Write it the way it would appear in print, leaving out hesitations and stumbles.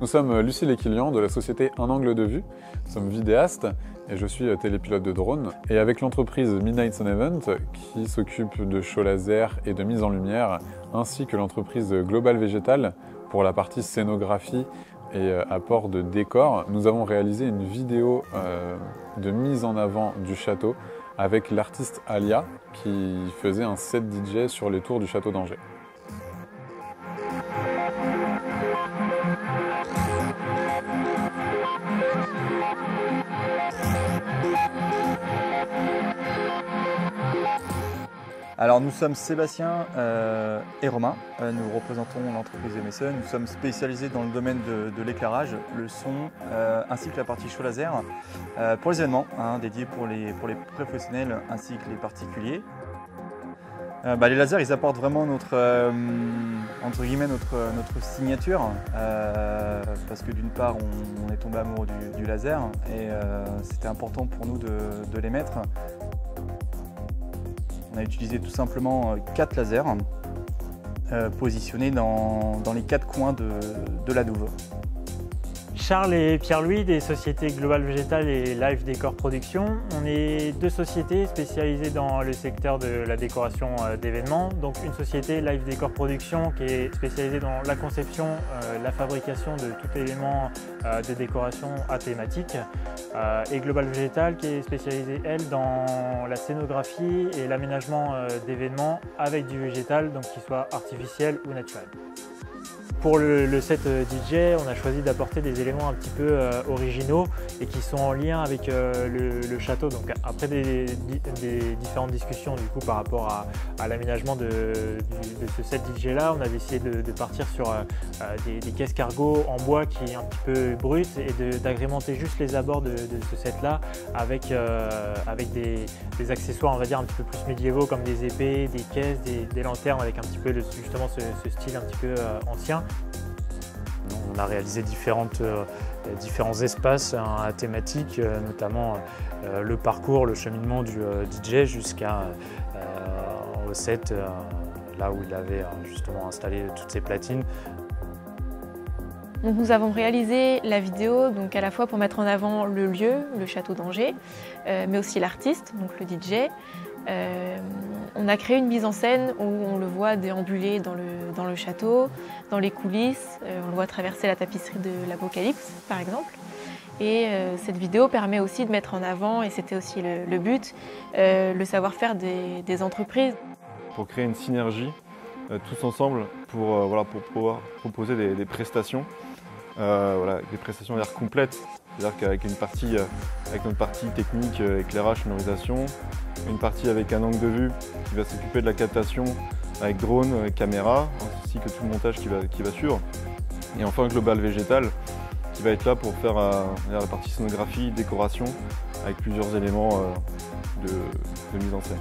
Nous sommes Lucille et Kilian de la société Un Angle de Vue. Nous sommes vidéastes et je suis télépilote de drone. Et avec l'entreprise Midnight Sun Event qui s'occupe de shows laser et de mise en lumière, ainsi que l'entreprise Global Végétal pour la partie scénographie et apport de décors, nous avons réalisé une vidéo de mise en avant du château avec l'artiste Alia qui faisait un set DJ sur les tours du château d'Angers. Alors nous sommes Sébastien et Romain, nous représentons l'entreprise MSE, nous sommes spécialisés dans le domaine de l'éclairage, le son ainsi que la partie show laser pour les événements, dédiés pour les professionnels ainsi que les particuliers. Les lasers ils apportent vraiment notre signature parce que d'une part on est tombé amoureux du laser et c'était important pour nous de les mettre. On a utilisé tout simplement 4 lasers positionnés dans les 4 coins de la douve. Charles et Pierre-Louis des sociétés Global Végétal et Live Décor Production. On est deux sociétés spécialisées dans le secteur de la décoration d'événements. Donc une société Live Décor Production qui est spécialisée dans la conception, la fabrication de tout élément de décoration à thématique. Et Global Végétal qui est spécialisée elle dans la scénographie et l'aménagement d'événements avec du végétal, donc qu'il soit artificiel ou naturel. Pour le set DJ, on a choisi d'apporter des éléments un petit peu originaux et qui sont en lien avec le château. Donc après des différentes discussions du coup par rapport à l'aménagement de ce set DJ là, on a décidé de partir sur des caisses cargo en bois qui est un petit peu brut et d'agrémenter juste les abords de ce set là avec des accessoires on va dire un petit peu plus médiévaux comme des épées, des caisses, des lanternes avec un petit peu justement ce style un petit peu ancien. On a réalisé différents espaces thématiques, notamment le parcours, le cheminement du DJ jusqu'à au set, là où il avait justement installé toutes ses platines. Donc nous avons réalisé la vidéo donc à la fois pour mettre en avant le lieu, le château d'Angers, mais aussi l'artiste, donc le DJ. On a créé une mise en scène où on le voit déambuler dans le château, dans les coulisses, on le voit traverser la tapisserie de l'Apocalypse par exemple. Et cette vidéo permet aussi de mettre en avant, et c'était aussi le but, le savoir-faire des entreprises. Pour créer une synergie tous ensemble pour pouvoir proposer des prestations, des prestations à dire complètes. C'est-à-dire qu'avec avec notre partie technique, éclairage, sonorisation, une partie avec un angle de vue qui va s'occuper de la captation avec drone, caméra, ainsi que tout le montage qui va suivre. Et enfin Global Végétal qui va être là pour faire la partie scénographie, décoration, avec plusieurs éléments de mise en scène.